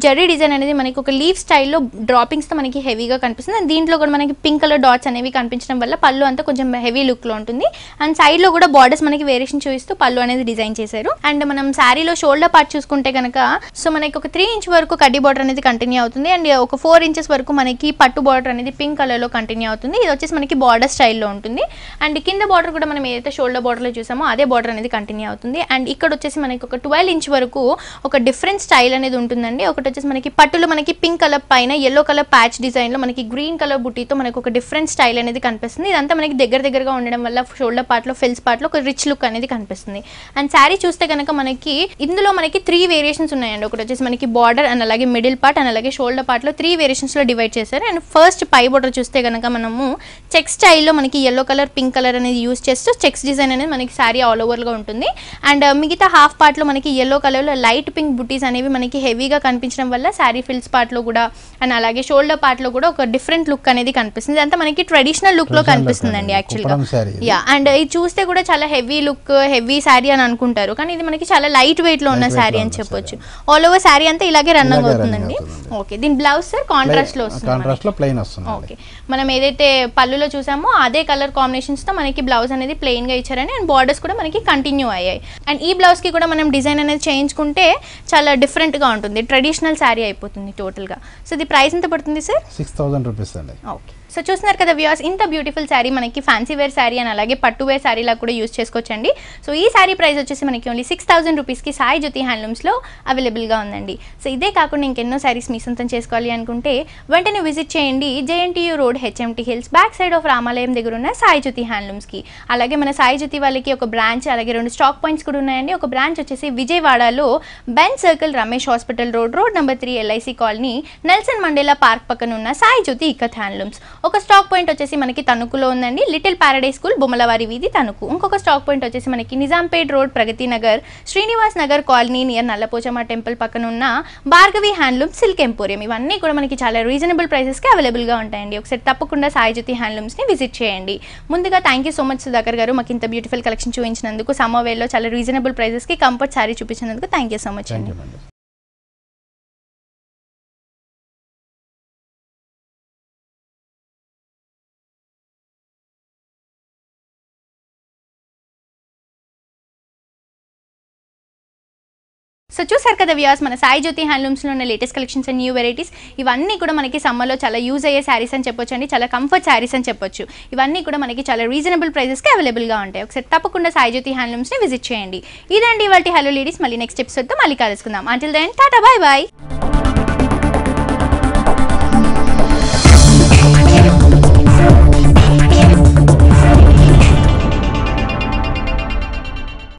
జరీ డిజైన్ అనేది మనకి ఒక లీఫ్ స్టైల్లో డ్రాపింగ్స్ తో మనకి హెవీగా కనిపిస్తుంది. అండ్ దీంట్లో కూడా మనకి పింక్ కలర్ డాట్స్ అనేవి కనిపించడం వల్ల పళ్ళు అంతా కొంచెం హెవీ లుక్ లో ఉంటుంది. అండ్ సైడ్ లో కూడా బార్డర్స్ మనకి వేరియేషన్ చూపిస్తూ పళ్ళు అనేది డిజైన్ చేశారు. అండ్ మనం శారీలో షోల్డర్ పార్ట్ చూసుకుంటే కనుక సో మనకి ఒక 3 ఇంచ్ వరకు కడ్డీ బార్డర్ అనేది కంటిన్యూ అవుతుంది. అండ్ ఒక 4 ఇంచెస్ వరకు మనకి పట్టు బార్డర్ అనేది పింక్ కలర్ లో కంటిన్యూ అవుతుంది. ఇది వచ్చేసి మనకి బార్డర్ స్టైల్లో ఉంటుంది. అండ్ కింద బార్డర్ కూడా మనం ఏదైతే షోల్డర్ బార్డర్ లో చూసామో అదే బార్డర్ అనేది కంటిన్యూ అవుతుంది. అండ్ ఇక్కడ వచ్చేసి మనకి ఒక 12 ఇంచ్ వరకు ఒక డిఫరెంట్ స్టైల్ అనేది ఉంటుందండి. ఒకటి వచ్చేసి మనకి పట్టులో మనకి పింక్ కలర్ పైన ఎల్లో కలర్ ప్యాచ్ డిజైన్ లో మనకి గ్రీన్ కలర్ బుట్టీతో మనకి ఒక డిఫరెంట్ స్టైల్ అనేది కనిపిస్తుంది. ఇదంతా మనకి దగ్గరగా ఉండడం వల్ల షోల్డర్ పార్ట్ లో, ఫిల్స్ పార్ట్ లో ఒక రిచ్ లుక్ అనేది కనిపిస్తుంది. అండ్ శారీ చూస్తే కనుక మనకి ఇందులో మనకి 3 వేరియేషన్స్ ఉన్నాయండి. ఒకటి వచ్చేసి మనకి బార్డర్ అండ్ అలాగే మిడిల్ పార్ట్ అండ్ అలాగే షోల్డర్ పార్ట్ లో 3 వేరియేషన్స్ లో డివైడ్ చేశారు. అండ్ ఫస్ట్ పై బార్డర్ చూస్తే కనుక మనము చెక్ స్టైల్లో మనకి ఎల్లో కలర్, పింక్ కలర్ అనేది యూస్ చేస్తూ చెక్స్ డిజైన్ అనేది మనకి శారీ ఆల్ ఓవర్ గా ఉంటుంది. అండ్ మిగతా హాఫ్ పార్ట్ లో మనకి ఎల్లో కలర్ లో లైట్ పింక్ బుటీస్ అనేవి మనకి హెవీగా కనిపించడం వల్ల శారీ ఫిల్స్ పార్ట్ లో కూడా అండ్ అలాగే షోల్డర్ పార్ట్ లో కూడా ఒక డిఫరెంట్ లుక్ అనేది కనిపిస్తుంది. అంతా మనకి ట్రెడిషనల్ లుక్ లో కనిపిస్తుందండి యాక్చువల్ గా. యా, అండ్ ఇది చూస్తే కూడా చాలా హెవీ లుక్, హెవీ శారీ అని అనుకుంటారు, కానీ ఇది మనకి చాలా లైట్ వెయిట్ లో ఉన్న శారీ అని చెప్పొచ్చు. ఆల్ ఓవర్ శారీ అంతా ఇలాగే రన్నింగ్ అవుతుందండి. ఓకే, దీని బ్లౌజ్ సార్ కాంట్రాస్ట్ లో వస్తుంది. ఓకే, మనం ఏదైతే పళ్ళులో చూసామో అదే కలర్ కాంబినేషన్స్ తో మనకి బ్లౌజ్ అనేది ప్లెయిన్ గా ఇచ్చారని. అండ్ బార్డర్స్ కూడా మనకి కంటిన్యూ అయ్యాయి. అండ్ ఈ బ్లౌజ్ కి కూడా మనం డిజైన్ అనేది చేయించుకుంటే చాలా డిఫరెంట్ గా ఉంటుంది, ట్రెడిషనల్ శారీ అయిపోతుంది టోటల్ గా. సో ఇది ప్రైస్ ఎంత పడుతుంది సార్? 6000 రూపీస్ అండి. ఓకే, సో చూస్తున్నారు కదా వ్యూయర్స్, ఇంత బ్యూటిఫుల్ శారీ మనకి ఫ్యాన్సీ వేర్ శారీ అని అలాగే పట్టు వేర్ శారీలా కూడా యూస్ చేసుకోవచ్చండి. సో ఈ శారీ ప్రైస్ వచ్చేసి మనకి ఓన్లీ 6000 రూపీస్కి సాయి జ్యోతి హ్యాండ్లూమ్స్లో అవైలబుల్గా ఉందండి. సో ఇదే కాకుండా ఇంకెన్నో శారీస్ మీ సొంతం చేసుకోవాలి అనుకుంటే వెంటనే విజిట్ చేయండి JNTU road HMT hills back side of రామాలయం దగ్గర ఉన్న సాయి జ్యోతి హ్యాండ్లూమ్స్కి. అలాగే మన సాయి జ్యోతి వాళ్ళకి ఒక బ్రాంచ్ అలాగే 2 స్టాక్ పాయింట్స్ కూడా ఉన్నాయండి. ఒక బ్రాంచ్ వచ్చేసి విజయవాడలో Benz circle, Ramesh hospital road number 3 LIC colony, Nelson Mandela park పక్కన ఉన్న సాయి జ్యోతి ఇక్కత్ హ్యాండ్లూమ్స్. ఒక స్టాక్ పాయింట్ వచ్చేసి మనకి తణుకులో ఉందండి, లిటిల్ ప్యారడైజ్ స్కూల్, బొమ్మలవారి వీధి, తణుకు. ఇంకొక స్టాక్ పాయింట్ వచ్చేసి మనకి Nizampet road, Pragathi Nagar, Srinivas Nagar colony near Nallapochamma temple పక్కన ఉన్న భార్గవి హ్యాండ్లూమ్ సిల్క్ ఎంపోరియం. ఇవన్నీ కూడా మనకి చాలా రీజనబుల్ ప్రైసెస్కి అవైలబుల్గా ఉంటాయండి. ఒకసారి తప్పకుండా సాయి జ్యోతి హ్యాండ్లూమ్స్ని విజిట్ చేయండి. ముందుగా thank you so much Sudhakar గారు, మాకు ఇంత బ్యూటిఫుల్ కలెక్షన్ చూపించినందుకు, సమ్మర్ వేర్లో చాలా రీజనబుల్ ప్రైసెస్కి కంఫర్ట్ శారీ చూపించినందుకు థ్యాంక్ యూ సో మచ్ అండి. సో చూసారు కదా వ్యూయర్స్, మన సాయి జ్యోతి హ్యాండ్లూమ్స్లో ఉన్న latest collections and new varieties ఇవన్నీ కూడా మనకి సమ్మర్లో చాలా యూజ్ అయ్యే శారీస్ అని చెప్పొచ్చు అండి, చాలా కంఫర్ట్ శారీస్ అని చెప్పొచ్చు. ఇవన్నీ కూడా మనకి చాలా రీజనబుల్ ప్రైసెస్కి అవైలబుల్గా ఉంటాయి. ఒకసారి తప్పకుండా సాయి జ్యోతి హ్యాండ్లూమ్స్ని విజిట్ చేయండి. ఇదండి ఇవాల్టి హలో లేడీస్. మళ్ళీ నెక్స్ట్ ఎపిసోడ్తో మళ్ళీ కలుసుకుందాం. Until then tata, bye bye.